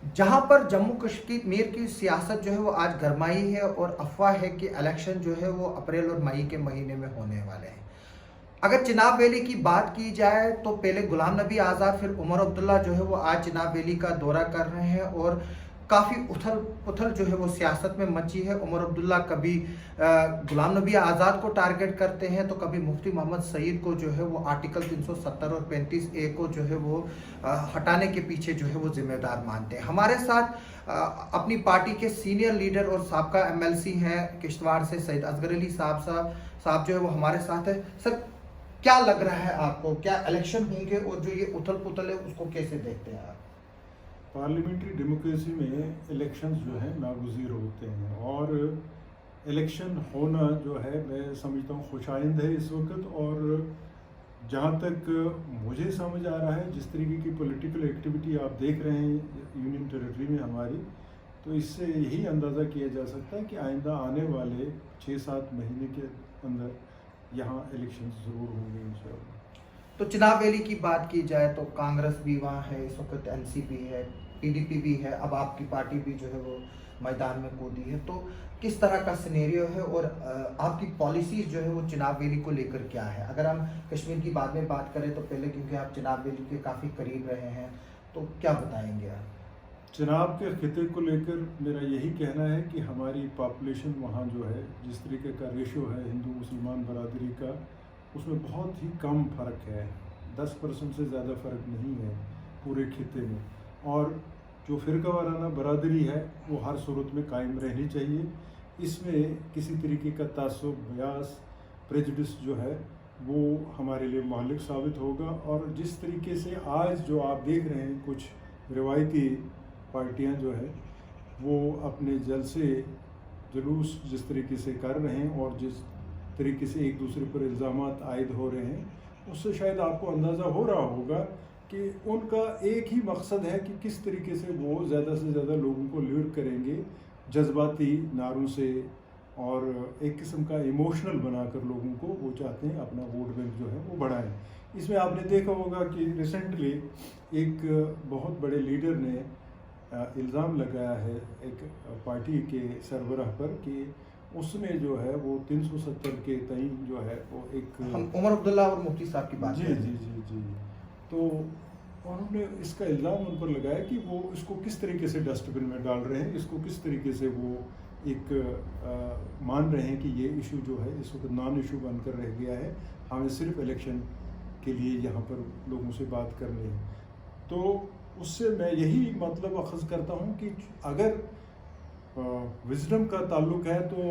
जहां पर जम्मू कश्मीर की सियासत जो है वो आज गरमाई है और अफवाह है कि इलेक्शन जो है वो अप्रैल और मई के महीने में होने वाले हैं। अगर चिनाब वैली की बात की जाए तो पहले गुलाम नबी आज़ाद फिर उमर अब्दुल्ला जो है वो आज चिनाब वैली का दौरा कर रहे हैं और काफ़ी उथल पुथल जो है वो सियासत में मची है। उमर अब्दुल्ला कभी गुलाम नबी आज़ाद को टारगेट करते हैं तो कभी मुफ्ती मोहम्मद सईद को जो है वो आर्टिकल 370 और 35A को जो है वो हटाने के पीछे जो है वो जिम्मेदार मानते हैं। हमारे साथ अपनी पार्टी के सीनियर लीडर और साबका MLC हैं किश्तवाड़ से सैयद असगर अली साहब जो है वो हमारे साथ है। सर, क्या लग रहा है आपको, क्या इलेक्शन होंगे और जो ये उथल पुथल है उसको कैसे देखते हैं आप? पार्लियामेंट्री डेमोक्रेसी में इलेक्शंस जो है नागुज़ीर होते हैं और इलेक्शन होना जो है मैं समझता हूँ खुशाइंद है इस वक्त। और जहाँ तक मुझे समझ आ रहा है जिस तरीके की पॉलिटिकल एक्टिविटी आप देख रहे हैं यूनियन टेरिटरी में हमारी, तो इससे यही अंदाज़ा किया जा सकता है कि आइंदा आने वाले 6-7 महीने के अंदर यहाँ इलेक्शन ज़रूर होंगे इंशाअल्लाह। तो चिनाब वैली की बात की जाए तो कांग्रेस भी वहाँ है, इस वक्त NCP है, PDP भी है, अब आपकी पार्टी भी जो है वो मैदान में कूदी है। तो किस तरह का सिनेरियो है और आपकी पॉलिसीज जो है वो चिनाब वैली को लेकर क्या है? अगर हम कश्मीर की बाद में बात करें तो पहले, क्योंकि आप चिनाब वैली के काफ़ी करीब रहे हैं, तो क्या बताएंगे आप? चिनाब के खिते को लेकर मेरा यही कहना है कि हमारी पॉपुलेशन वहाँ जो है जिस तरीके का रेशो है हिंदू मुसलमान बरादरी का, उसमें बहुत ही कम फ़र्क है। 10% से ज़्यादा फ़र्क नहीं है पूरे खिते में। और जो फ़िरका वाराना बरादरी है वो हर सूरत में कायम रहनी चाहिए। इसमें किसी तरीके का तासुब, बयास, प्रेजुडिस जो है वो हमारे लिए महलिक साबित होगा। और जिस तरीके से आज जो आप देख रहे हैं कुछ रिवायती पार्टियां जो है वो अपने जलसे जुलूस जिस तरीके से कर रहे हैं और जिस तरीके से एक दूसरे पर इल्ज़ामात आयद हो रहे हैं, उससे शायद आपको अंदाज़ा हो रहा होगा कि उनका एक ही मकसद है कि किस तरीके से वो ज़्यादा से ज़्यादा लोगों को लुर करेंगे जज्बाती नारों से, और एक किस्म का इमोशनल बनाकर लोगों को वो चाहते हैं अपना वोट बैंक जो है वो बढ़ाएं। इसमें आपने देखा होगा कि रिसेंटली एक बहुत बड़े लीडर ने इल्ज़ाम लगाया है एक पार्टी के सरबराह पर कि उसने जो है वो 370 के तई जो है वो एक, हम उमर अब्दुल्ला और मुफ्ती साहब की बात जी कर रहे जी हैं। जी जी तो उन्होंने इसका इल्ज़ाम उन पर लगाया कि वो इसको किस तरीके से डस्टबिन में डाल रहे हैं, इसको किस तरीके से वो एक मान रहे हैं कि ये इशू जो है इस वक्त नॉन इशू बनकर रह गया है, हमें सिर्फ इलेक्शन के लिए यहाँ पर लोगों से बात करनी है। तो उससे मैं यही मतलब अखज़ करता हूँ कि अगर विजडम का ताल्लुक है तो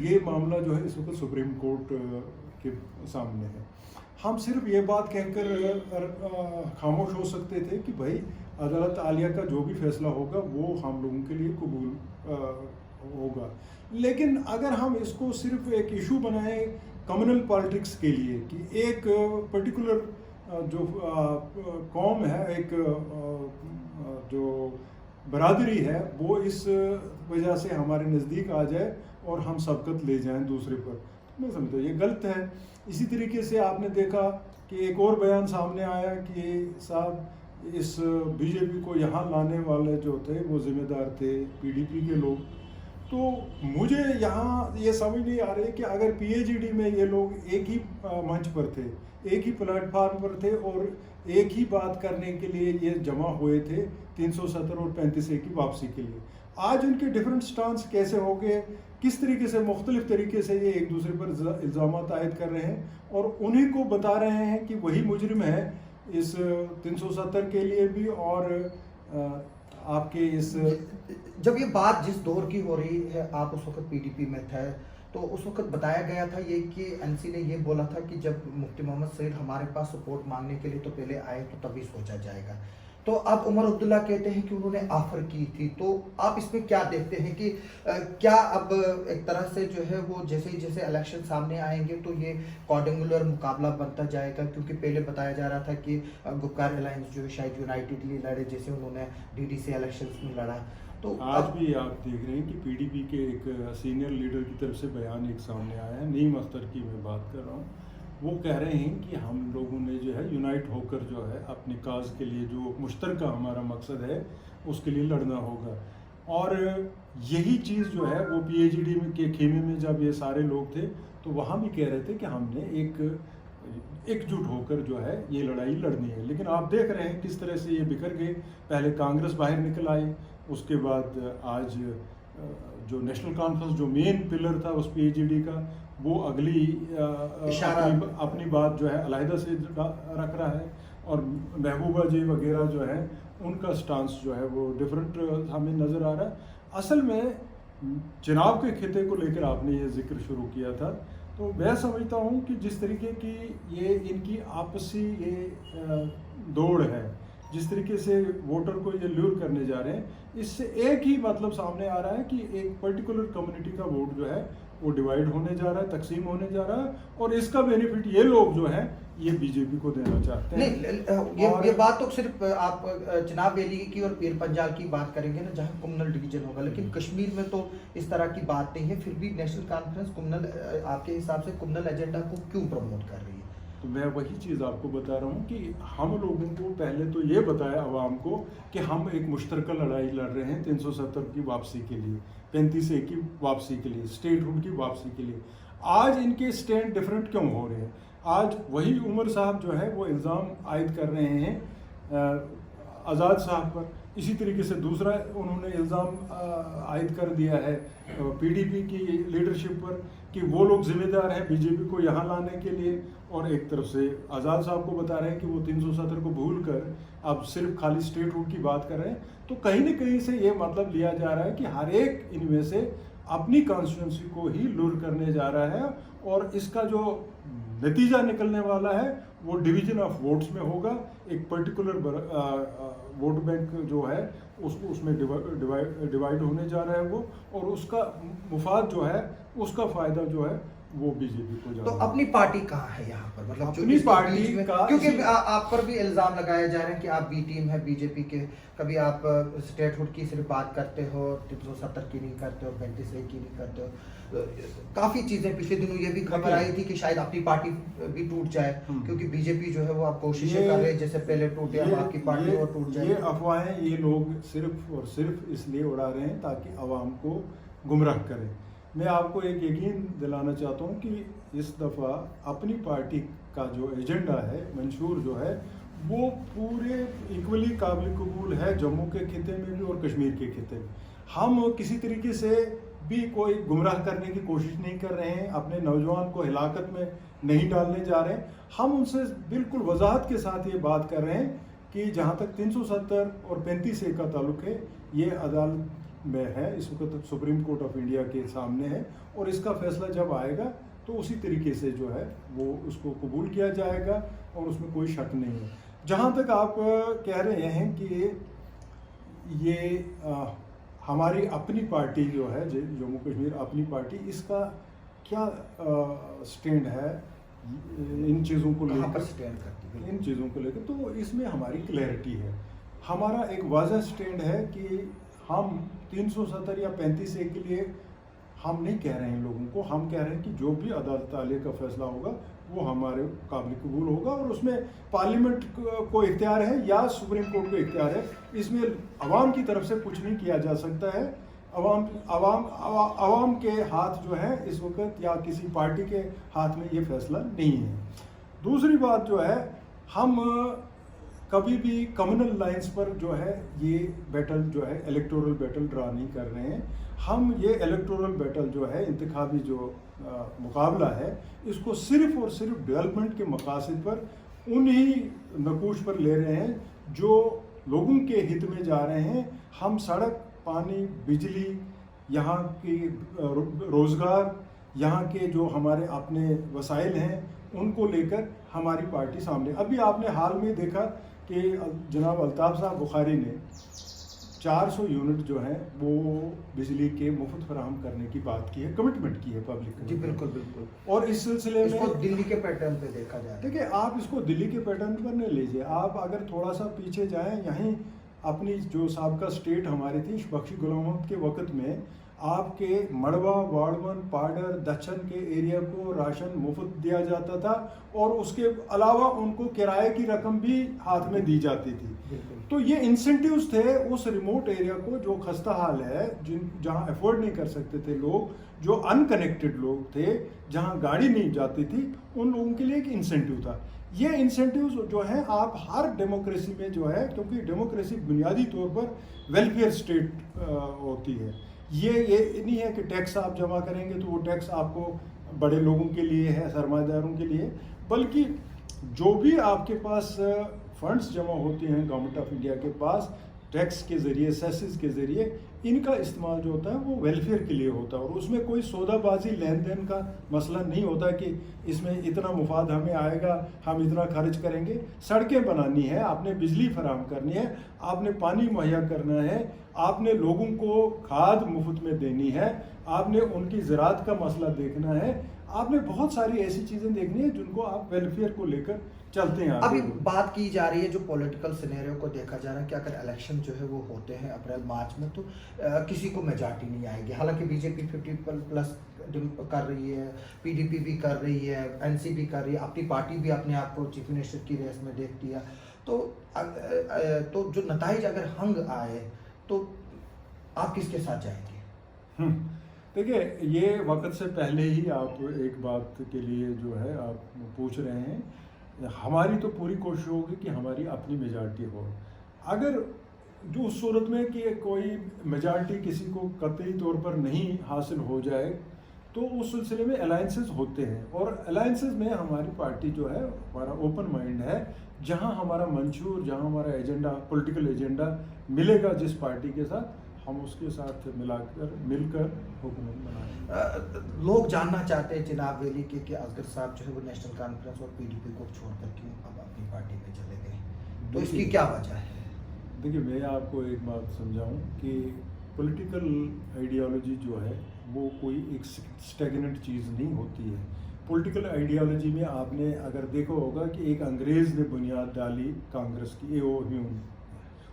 ये मामला जो है इस वक्त सुप्रीम कोर्ट के सामने है। हम सिर्फ ये बात कहकर खामोश हो सकते थे कि भाई अदालत आलिया का जो भी फैसला होगा वो हम लोगों के लिए कबूल होगा। लेकिन अगर हम इसको सिर्फ एक इशू बनाएं कम्युनल पॉलिटिक्स के लिए कि एक पर्टिकुलर जो कौम है, एक जो बरादरी है वो इस वजह से हमारे नज़दीक आ जाए और हम सबकत ले जाएं दूसरे पर, तो मैं समझता हूँ ये गलत है। इसी तरीके से आपने देखा कि एक और बयान सामने आया कि साहब इस बीजेपी को यहाँ लाने वाले जो थे वो ज़िम्मेदार थे PDP के लोग। तो मुझे यहाँ ये समझ नहीं आ रही कि अगर PAGD में ये लोग एक ही मंच पर थे, एक ही प्लेटफार्म पर थे और एक ही बात करने के लिए ये जमा हुए थे 370 और 35A की वापसी के लिए, आज उनके डिफरेंट स्टांस कैसे हो गए, किस तरीके से मुख्तलिफ तरीके से ये एक दूसरे पर इल्ज़ामात आयद कर रहे हैं और उन्हीं को बता रहे हैं कि वही मुजरिम है इस 370 के लिए भी और आपके इस, जब ये बात जिस दौर की हो रही है, आप उस वक्त PDP में थे, तो उस वक्त बताया गया था ये कि NC ने ये बोला था कि जब मुफ्ती मोहम्मद सईद हमारे पास सपोर्ट मांगने के लिए तो पहले आए तो तभी सोचा जाएगा। तो अब उमर अब्दुल्ला कहते हैं कि उन्होंने ऑफर की थी, तो आप इसमें क्या देखते हैं कि क्या अब एक तरह से जो है वो जैसे ही जैसे इलेक्शन सामने आएंगे तो ये क्वाड्रेंगुलर मुकाबला बनता जाएगा? क्योंकि पहले बताया जा रहा था कि गुपकार अलायंस जो है शायद यूनाइटेडली लड़े, जैसे उन्होंने DDC इलेक्शंस में लड़ा। तो आज भी आप देख रहे हैं कि PDP के एक सीनियर लीडर की तरफ से बयान एक सामने आया है, नईम अख्तर की मैं बात कर रहा हूँ, وہ کہہ رہے ہیں کہ ہم لوگوں نے جو ہے یونائٹ ہو کر جو ہے اپنی کاز کے لیے جو مشترکہ ہمارا مقصد ہے اس کے لیے لڑنا ہوگا. اور یہی چیز جو ہے وہ پی ایچ ڈی کے خیمے میں جب یہ سارے لوگ تھے تو وہاں بھی کہہ رہے تھے کہ ہم نے ایک جٹ ہو کر جو ہے یہ لڑائی لڑنی ہے. لیکن آپ دیکھ رہے ہیں کس طرح سے یہ بکھر گئے. پہلے کانگریس باہر نکل آئی, اس کے بعد آج جو نیشنل کانفرنس جو مین پلر تھا اس پی ایچ ڈی کا وہ اگلی اپنی بات جو ہے علیحدہ سے رکھ رہا ہے, اور محبوبہ جی وغیرہ جو ہے ان کا سٹانس جو ہے وہ ڈفرینٹ ہمیں نظر آ رہا ہے. اصل میں چناب کے خطے کو لے کر آپ نے یہ ذکر شروع کیا تھا, تو میں سمجھتا ہوں کہ جس طریقے کی یہ ان کی آپسی یہ دوڑ ہے, جس طریقے سے ووٹر کو یہ لیور کرنے جا رہے ہیں, اس سے ایک ہی مطلب سامنے آ رہا ہے کہ ایک پرٹیکولر کمیونٹی کا ووٹ جو ہے وہ ڈیوائیڈ ہونے جا رہا ہے, تقسیم ہونے جا رہا ہے, اور اس کا بینیفٹ یہ لوگ جو ہیں یہ بی جے پی کو دینا چاہتے ہیں. نہیں, یہ بات تو صرف آپ چناب ویلی کی اور پیر پنجال کی بات کریں گے نا جہاں کمنل ڈویژن ہوگا, لیکن کشمیر میں تو اس طرح کی بات نہیں ہے. پھر بھی نیشنل کانفرنس کمنل آپ کے حساب سے کمنل ایجنڈا کو کیوں پروموٹ کر رہی ہے؟ تو میں وہی چیز آپ کو بتا رہا ہوں کہ ہم لوگوں کو پہلے تو یہ بتایا عوام کو کہ ہم ایک مشترکہ لڑائی لڑ رہے ہیں 370 کی واپسی کے لیے, 35A کی واپسی کے لیے, اسٹیٹ ہوڈ کی واپسی کے لیے. آج ان کے اسٹینڈ ڈفرینٹ کیوں ہو رہے ہیں؟ آج وہی عمر صاحب جو ہے وہ الزام عائد کر رہے ہیں آزاد صاحب پر, اسی طریقے سے دوسرا انہوں نے الزام عائد کر دیا ہے پی ڈی پی کی لیڈرشپ پر کہ وہ لوگ ذمہ دار ہیں بی جے پی کو یہاں لانے کے لیے, اور ایک طرف سے آزاد صاحب کو بتا رہے ہیں کہ وہ 370 کو بھول کر اب صرف خالی اسٹیٹ ہوڈ کی بات کر رہے ہیں. تو کہیں نہ کہیں سے یہ مطلب لیا جا رہا ہے کہ ہر ایک ان میں سے اپنی کانسٹیٹوئنسی کو ہی لور کرنے جا رہا ہے, اور اس کا جو نتیجہ نکلنے والا ہے وہ ڈویژن آف ووٹس میں ہوگا. ایک پرٹیکولر ووٹ بینک جو ہے اس میں ڈیوائیڈ ہونے جا رہا ہے وہ, اور اس کا مفاد جو ہے اس کا فائدہ جو ہے وہ بی جے پی کو جا رہا ہے. تو اپنی پارٹی کہاں ہے یہاں پر, مطلب اپنی پارٹی کا, کیونکہ آپ پر بھی الزام لگائے جا رہے ہیں کہ آپ بی ٹیم ہے بی جے پی کے, کبھی آپ اسٹیٹ ہوڈ کی صرف بات کرتے ہو, 370 کی نہیں کرتے ہو, 35A کی نہیں کرتے ہو. کافی چیزیں پچھلے دنوں یہ بھی خبر آئی تھی کہ شاید اپنی پارٹی بھی ٹوٹ جائے, کیونکہ بی جے پی جو ہے وہ آپ کوششیں کر رہے ہیں جیسے پہلے ٹوٹے اب آپ کی پارٹی اور ٹوٹ جائے. یہ افواہیں یہ لوگ صرف اور صرف اس لیے اڑا رہے ہیں تاکہ عوام کو گمراہ کریں. میں آپ کو ایک یقین دلانا چاہتا ہوں کہ اس دفعہ اپنی پارٹی کا جو ایجنڈا ہے, منشور جو ہے, وہ پورے ایکولی قابل قبول ہے جموں کے خطے میں بھی اور کشمیر کے خطے میں. ہم کسی طریقے سے بھی کوئی گمراہ کرنے کی کوشش نہیں کر رہے ہیں, اپنے نوجوان کو ہلاکت میں نہیں ڈالنے جا رہے ہیں. ہم ان سے بالکل وضاحت کے ساتھ یہ بات کر رہے ہیں کہ جہاں تک 370 اور 35A کا تعلق ہے یہ عدالت میں ہے, اس وقت سپریم کورٹ آف انڈیا کے سامنے ہے, اور اس کا فیصلہ جب آئے گا تو اسی طریقے سے جو ہے وہ اس کو قبول کیا جائے گا, اور اس میں کوئی شک نہیں ہے. جہاں تک آپ کہہ رہے ہیں کہ یہ ہماری اپنی پارٹی جو ہے جموں کشمیر اپنی پارٹی, اس کا کیا سٹینڈ ہے ان چیزوں کو لے کر, تو اس میں ہماری کلیئرٹی ہے. ہمارا ایک واضح سٹینڈ ہے کہ ہم 370 یا 35A کے لیے ہم نہیں کہہ رہے ہیں لوگوں کو, ہم کہہ رہے ہیں کہ جو بھی عدالت عالیہ کا فیصلہ ہوگا وہ ہمارے قابل قبول ہوگا, اور اس میں پارلیمنٹ کو اختیار ہے یا سپریم کورٹ کو اختیار ہے. اس میں عوام کی طرف سے کچھ نہیں کیا جا سکتا ہے. عوام کے ہاتھ جو ہے اس وقت یا کسی پارٹی کے ہاتھ میں یہ فیصلہ نہیں ہے. دوسری بات جو ہے, ہم کبھی بھی کمیونل لائنز پر جو ہے یہ بیٹل جو ہے الیکٹورل بیٹل ڈرا نہیں کر رہے ہیں. ہم یہ الیکٹورل بیٹل جو ہے انتخابی جو مقابلہ ہے اس کو صرف اور صرف ڈیولپمنٹ کے مقاصد پر انہی نقوش پر لے رہے ہیں جو لوگوں کے ہت میں جا رہے ہیں. ہم سڑک, پانی, بجلی, یہاں کی روزگار, یہاں کے جو ہمارے اپنے وسائل ہیں ان کو لے کر ہماری پارٹی سامنے. ابھی آپ نے حال میں دیکھا کہ جناب الطاف صاحب بخاری نے 400 یونٹ جو ہیں وہ بجلی کے مفت فراہم کرنے کی بات کی ہے, کمٹمنٹ کی ہے پبلک. جی بالکل بالکل. اور اس سلسلے میں دلی کے پیٹرن پہ دیکھا جائے, دیکھیں آپ اس کو دلی کے پیٹرن پر نہیں لیجیے. آپ اگر تھوڑا سا پیچھے جائیں, یہیں اپنی جو سابقہ اسٹیٹ ہماری تھی بخشی غلام محمد کے وقت میں آپ کے مڑوا، واڑون، پاڈر، دچن کے ایریا کو راشن مفت دیا جاتا تھا اور اس کے علاوہ ان کو کرائے کی رقم بھی ہاتھ میں دی جاتی تھی. تو یہ انسینٹیوز تھے اس ریموٹ ایریا کو جو خستہ حال ہے، جہاں افورڈ نہیں کر سکتے تھے لوگ، جو ان کنیکٹڈ لوگ تھے، جہاں گاڑی نہیں جاتی تھی، ان لوگوں کے لیے ایک انسینٹیو تھا. یہ انسینٹیوز جو ہیں آپ ہر ڈیموکریسی میں جو ہے، کیونکہ ڈیموکریسی بنیادی طور پر ویلفیئر اسٹیٹ ہوتی ہے. یہ نہیں ہے کہ ٹیکس آپ جمع کریں گے تو وہ ٹیکس آپ کو بڑے لوگوں کے لیے ہے، سرمایہ داروں کے لیے، بلکہ جو بھی آپ کے پاس فنڈز جمع ہوتے ہیں گورنمنٹ آف انڈیا کے پاس ٹیکس کے ذریعے، سیسز کے ذریعے، ان کا استعمال جو ہوتا ہے وہ ویلفیئر کے لیے ہوتا ہے. اور اس میں کوئی سودا بازی، لین دین کا مسئلہ نہیں ہوتا کہ اس میں اتنا مفاد ہمیں آئے گا، ہم اتنا خرچ کریں گے. سڑکیں بنانی ہے، آپ نے بجلی فراہم کرنی ہے، آپ نے پانی مہیا کرنا ہے، آپ نے لوگوں کو کھاد مفت میں دینی ہے، آپ نے ان کی زراعت کا مسئلہ دیکھنا ہے، آپ نے بہت ساری ایسی چیزیں دیکھنی ہیں جن کو آپ ویلفیئر کو لے کر چلتے ہیں. ابھی بات کی جا رہی ہے جو پولیٹیکل سینیریو کو دیکھا جا رہا ہے کہ اگر الیکشن جو ہے وہ ہوتے ہیں اپریل مارچ میں تو کسی کو میجارٹی نہیں آئے گی. حالانکہ بی جے پی 50+ کر رہی ہے، پی ڈی پی بھی کر رہی ہے، این سی بھی کر رہی ہے، اپنی پارٹی بھی اپنے آپ کو چیف منسٹر کی ریس میں دیکھتی ہے. تو جو نتائج اگر ہنگ آئے تو آپ کس کے ساتھ جائیں گے؟ دیکھیے، یہ وقت سے پہلے ہی آپ ایک بات کے لیے جو ہے آپ پوچھ رہے ہیں. ہماری تو پوری کوشش ہوگی کہ ہماری اپنی میجارٹی ہو. اگر جو اس صورت میں کہ کوئی میجارٹی کسی کو قطعی طور پر نہیں حاصل ہو جائے تو اس سلسلے میں الائنسز ہوتے ہیں، اور الائنسز میں ہماری پارٹی جو ہے، ہمارا اوپن مائنڈ ہے. جہاں ہمارا منشور، جہاں ہمارا ایجنڈا، پولیٹیکل ایجنڈا ملے گا جس پارٹی کے ساتھ، ہم اس کے ساتھ مل کر حکومت بنائیں. لوگ جاننا چاہتے ہیں جناب ویلی کے کہ اصغر صاحب جو ہے وہ نیشنل کانفرنس اور پی ڈی پی کو چھوڑ کر کیوں اب اپنی پارٹی میں چلے گئے، تو اس کی کیا وجہ ہے؟ دیکھیے، میں آپ کو ایک بات سمجھاؤں کہ پولیٹیکل آئیڈیالوجی جو ہے وہ کوئی ایک اسٹیگننٹ چیز نہیں ہوتی ہے. پولیٹیکل آئیڈیالوجی میں آپ نے اگر دیکھا ہوگا کہ ایک انگریز نے بنیاد ڈالی کانگریس کی، اے او ہیوم.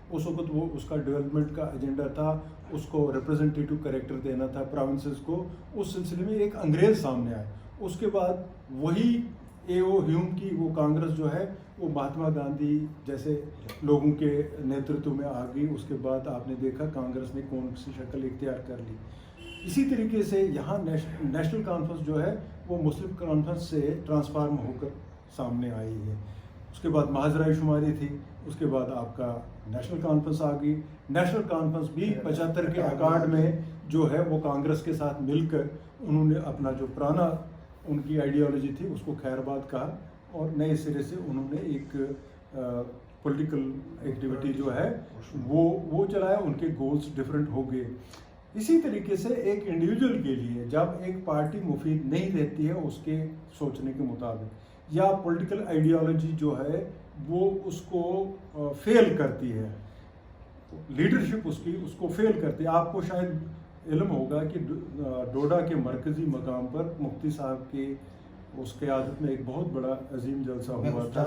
اس وقت وہ اس کا ڈیولپمنٹ کا ایجنڈا تھا، اس کو ریپرزنٹیٹو کریکٹر دینا تھا پروونسز کو. اس سلسلے میں ایک انگریز سامنے آئے. اس کے بعد وہی اے او ہیوم کی وہ کانگریس جو ہے وہ مہاتما گاندھی جیسے لوگوں کے نیترتو میں آ گئی. اس کے بعد آپ نے دیکھا کانگریس نے کون سی شکل اختیار کر لی. اسی طریقے سے یہاں نیشنل کانفرنس جو ہے وہ مسلم کانفرنس سے ٹرانسفارم ہو کر سامنے آئی ہے. اس کے بعد محض رائے شماری تھی، اس کے بعد آپ کا نیشنل کانفرنس آ گئی. نیشنل کانفرنس بھی 75 کے اکارڈ میں جو ہے وہ کانگریس کے ساتھ مل کر انہوں نے اپنا جو پرانا ان کی آئیڈیالوجی تھی اس کو خیر بات کہا اور نئے سرے سے انہوں نے ایک پولیٹیکل ایکٹیویٹی جو ہے وہ چلایا. ان کے گولز ڈفرینٹ ہو گئے. اسی طریقے سے ایک انڈیویجول کے لیے جب ایک پارٹی مفید نہیں رہتی ہے اس کے سوچنے کے مطابق، یا پولیٹیکل آئیڈیالوجی جو ہے وہ اس کو فیل کرتی ہے، لیڈرشپ اس کو فیل کرتی ہے. آپ کو شاید علم ہوگا کہ ڈوڈا کے مرکزی مقام پر مفتی صاحب کی اس قیادت میں ایک بہت بڑا عظیم جلسہ ہوا تھا.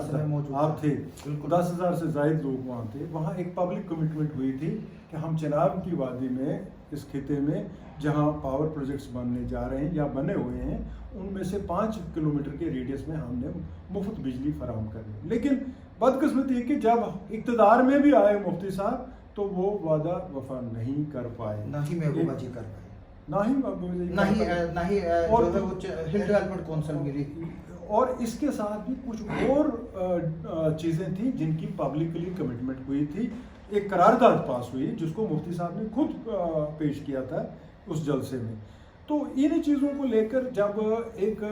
آپ تھے، 10,000 سے زائد لوگ وہاں تھے. وہاں ایک پبلک کمٹمنٹ ہوئی تھی کہ ہم چناب کی وادی میں، اس خطے میں جہاں پاور پروجیکٹس بننے جا رہے ہیں یا بنے ہوئے ہیں، ان میں سے 5 کلومیٹر کے ریڈیس میں ہم نے مفت بجلی فراہم کرنی. لیکن بدقسمتی ہے کہ جب اقتدار میں بھی آئے مفتی صاحب تو وہ وعدہ وفا نہیں کر پائے، نہ ہی محبوبہ جی کر پائے، نہ ہی ہل ڈیولپمنٹ کونسل ملی. اور اس کے ساتھ بھی کچھ اور چیزیں تھیں جن کی پبلکلی کمٹمنٹ ہوئی تھی. ایک قرارداد پاس ہوئی جس کو مفتی صاحب نے خود پیش کیا تھا اس جلسے میں. تو ان چیزوں کو لے کر جب ایک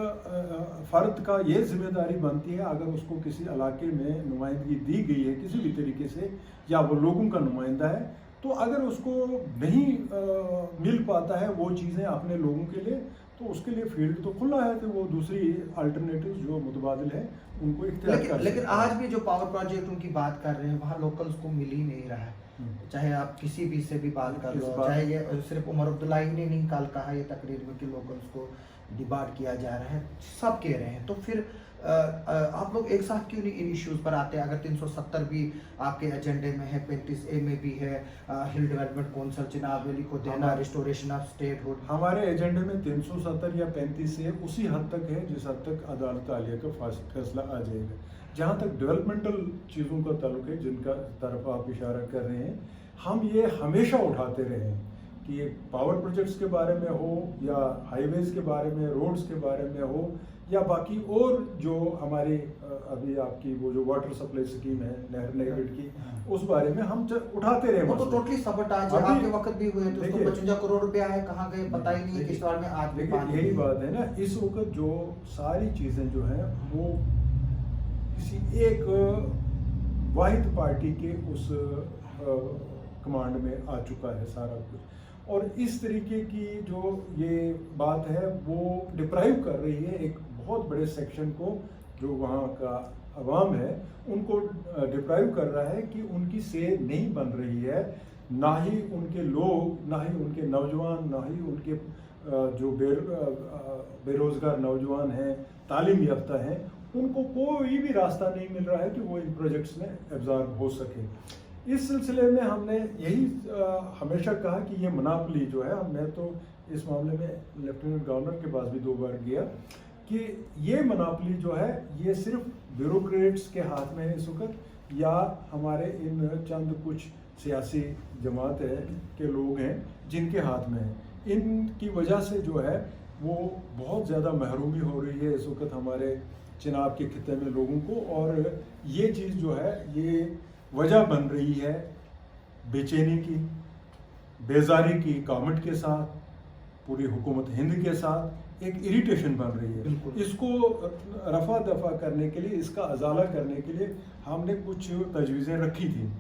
فرد کا یہ ذمہ داری بنتی ہے، اگر اس کو کسی علاقے میں نمائندگی دی گئی ہے کسی بھی طریقے سے، یا وہ لوگوں کا نمائندہ ہے، تو اگر اس کو نہیں مل پاتا ہے وہ چیزیں اپنے لوگوں کے لیے، تو اس کے لیے فیلڈ تو کھلا ہے کہ وہ دوسری الٹرنیٹیو جو متبادل ہیں ان کو اختیار کر. لیکن آج بھی جو پاور پروجیکٹوں کی بات کر رہے ہیں وہاں لوکلز کو مل ہی نہیں رہا ہے. چاہے آپ کسی بھی سے بھی بات کر لو، چاہے یہ صرف عمر عبداللہ ہی نے نہیں کل کہا یہ تقریر میں کہ لوکلز کو डिबाट किया जा रहा है, सब कह रहे हैं, तो फिर आप लोग एक साथ क्यों नहीं इन इश्यूज पर आते हैं? अगर 370 भी आपके एजेंडे में है, 35A में भी है, हिल डेवलपमेंट कौंसिल चिनाब वैली को देना, रिस्टोरेशन ऑफ स्टेटहुड। हमारे एजेंडे में 370 या 35A उसी हद तक है जिस हद तक अदालत आलिया का फैसला आ जाएगा। जहाँ तक डेवलपमेंटल चीज़ों का ताल्लुक है, जिनका तरफ आप इशारा कर रहे हैं, हम ये हमेशा उठाते रहे हैं कि पावर प्रोजेक्ट्स के बारे में हो या हाईवेज के बारे में, रोड्स के बारे में हो या बाकी और जो हमारे अभी आपकी वो जो वाटर सप्लाई स्कीम है नहर नेगेट की, उस बारे में हम उठाते रहे। वो तो टोटली सबटाज है, आपके वक्त भी हुए तो उसको 55 करोड़ रुपया है, कहाँ गए पता ही नहीं है, किश्तवाड़ में आज भी पानी। यही बात है ना, इस वक्त जो सारी चीज़ें जो हैं वो किसी एक वाहिद पार्टी के उस कमांड में आ चुका है सारा कुछ, और इस तरीके की जो ये बात है वो डिप्राइव कर रही है एक बहुत बड़े सेक्शन को, जो वहाँ का अवाम है उनको डिप्राइव कर रहा है कि उनकी सेहत नहीं बन रही है, ना ही उनके लोग, ना ही उनके नौजवान, ना ही उनके जो बेरोज़गार नौजवान हैं, तालीम याफ्ता हैं, उनको कोई भी रास्ता नहीं मिल रहा है कि वो इन प्रोजेक्ट्स में एब्जॉर्ब हो सके। इस सिलसिले में हमने यही हमेशा कहा कि ये मोनोपोली जो है, मैं तो इस मामले में लेफ्टिनेंट गवर्नर के पास भी 2 बार गया, कि ये मोनोपोली जो है ये सिर्फ ब्यूरोक्रेट्स के हाथ में है इस वक्त, या हमारे इन चंद कुछ सियासी जमात है के लोग हैं जिनके हाथ में है। इनकी वजह से जो है वो बहुत ज़्यादा महरूमी हो रही है इस वक्त हमारे चिनाब के खिते में लोगों को, और ये चीज़ जो है ये वजह बन रही है बेचैनी की, बेजारी की गवर्नमेंट के साथ, पूरी हुकूमत हिंद के साथ एक इरिटेशन बन रही है। इसको रफा दफा करने के लिए, इसका अजाला करने के लिए हमने कुछ तजवीज़ें रखी थी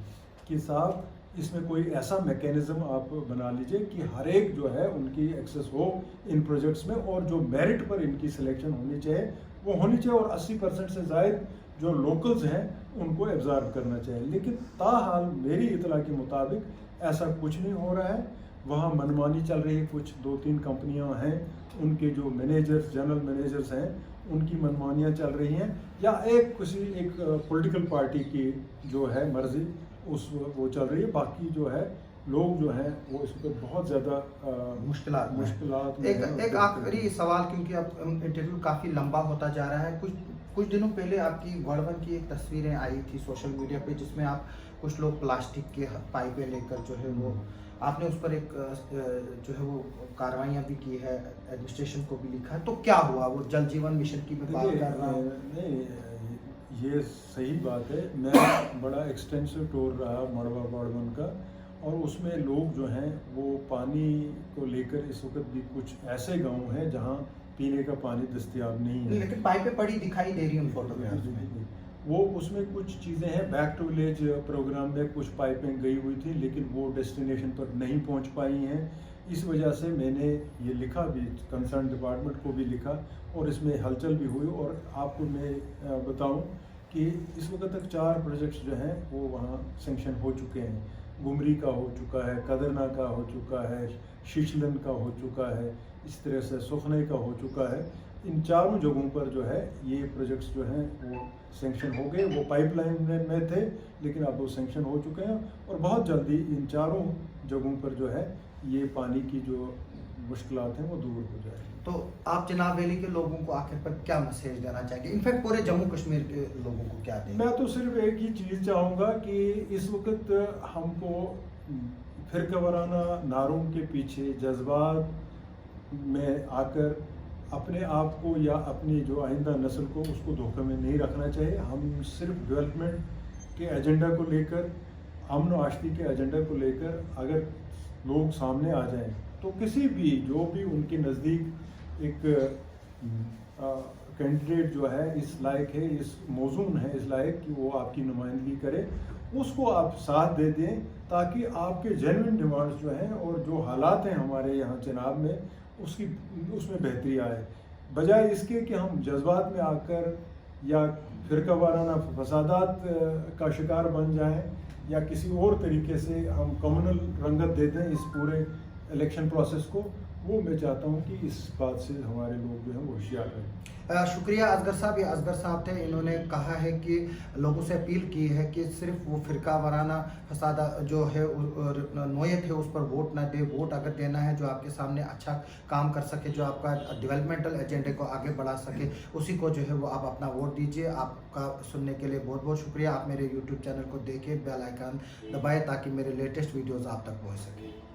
कि साहब इसमें कोई ऐसा मैकेनिज़्म आप बना लीजिए कि हर एक जो है उनकी एक्सेस हो इन प्रोजेक्ट्स में, और जो मेरिट पर इनकी सिलेक्शन होनी चाहिए वो होनी चाहिए, और 80% से ज़ायद जो लोकल्स हैं उनको एब्जॉर्ब करना चाहिए। लेकिन ताहाल मेरी इतला के मुताबिक ऐसा कुछ नहीं हो रहा है, वहाँ मनमानी चल रही है। कुछ 2-3 कंपनियाँ हैं, उनके जो मैनेजर्स, जनरल मैनेजर्स हैं, उनकी मनमानियाँ चल रही हैं, या एक पॉलिटिकल पार्टी की जो है मर्जी वो चल रही है। बाकी जो है लोग जो हैं वो इस पर बहुत ज़्यादा मुश्किलात में एक आखिरी सवाल, क्योंकि अब इंटरव्यू काफ़ी लंबा होता जा रहा है। कुछ दिनों पहले आपकी गौड़वन की एक तस्वीरें आई थी सोशल मीडिया पे, जिसमें आप कुछ लोग प्लास्टिक के पाइपें लेकर जो है वो आपने उस पर एक जो है वो कार्रवाइयाँ भी की है, एडमिनिस्ट्रेशन को भी लिखा है, तो क्या हुआ? वो जल जीवन मिशन की मैं बात कर रहा हूँ। नहीं, ये सही बात है। मैं बड़ा एक्सटेंसिव टूर रहा मड़वा गौड़वन का, और उसमें लोग जो हैं वो पानी को लेकर इस वक्त भी कुछ ऐसे गांव हैं जहां पीने का पानी दस्तयाब नहीं है, लेकिन पाइपें पड़ी दिखाई दे रही हैं उन फोटोग्राफ्स में। वो उसमें कुछ चीज़ें हैं, बैक टू विलेज प्रोग्राम में कुछ पाइपें गई हुई थी लेकिन वो डेस्टिनेशन पर नहीं पहुंच पाई हैं। इस वजह से मैंने ये लिखा भी, कंसर्न डिपार्टमेंट को भी लिखा, और इसमें हलचल भी हुई। और आपको मैं बताऊं कि इस वक्त तक 4 प्रोजेक्ट्स जो हैं वो वहाँ सेंक्शन हो चुके हैं। गुमरी का हो चुका है, कदरना का हो चुका है, शीशलन का हो चुका है, इस तरह से सुखने का हो चुका है। इन चारों जगहों पर जो है ये प्रोजेक्ट्स जो हैं वो सेंक्शन हो गए। वो पाइपलाइन में थे लेकिन अब वो सेंक्शन हो चुके हैं, और बहुत जल्दी इन चारों जगहों पर जो है ये पानी की जो मुश्किलात हैं वो दूर हो जाएगी। तो आप चिनाब वैली के लोगों को आखिर पर क्या मैसेज देना चाहेंगे, इनफैक्ट पूरे जम्मू कश्मीर के लोगों को क्या देंगे? मैं तो सिर्फ एक ही चीज़ चाहूँगा कि इस वक्त हमको फिरकावाराना नारों के पीछे जज्बात में आकर अपने आप को या अपनी जो आइंदा नस्ल को उसको धोखे में नहीं रखना चाहिए। हम सिर्फ डेवलपमेंट के एजेंडा को लेकर, अमन व आश्ती के एजेंडा को लेकर अगर लोग सामने आ जाएं तो किसी भी जो भी उनके नज़दीक एक कैंडिडेट जो है इस लायक है, इस मौजून है इस लायक कि वो आपकी नुमाइंदगी करे, उसको आप साथ दे दें ताकि आपके जेन्युइन डिमांड्स जो हैं और जो हालात हैं हमारे यहाँ चिनाब में उसमें बेहतरी आए, बजाय इसके कि हम जज्बात में आकर या फिरका वाराना फसादात का शिकार बन जाएं या किसी और तरीके से हम कम्युनल रंगत दे दें इस पूरे इलेक्शन प्रोसेस को, वो मैं चाहता हूँ कि इस बात से हमारे लोग जो हैं वो होशियार रहें। शुक्रिया असगर साहब। ये असगर साहब थे, इन्होंने कहा है कि लोगों से अपील की है कि सिर्फ वो फ़िरका वाराना फसाद जो है नोयत है उस पर वोट ना दे। वोट अगर देना है जो आपके सामने अच्छा काम कर सके, जो आपका डेवलपमेंटल एजेंडे को आगे बढ़ा सके, उसी को जो है वो आप अपना वोट दीजिए। आपका सुनने के लिए बहुत बहुत शुक्रिया। आप मेरे यूट्यूब चैनल को देखिए, बेल आइकन दबाएं ताकि मेरे लेटेस्ट वीडियोज़ आप तक पहुँच सकें।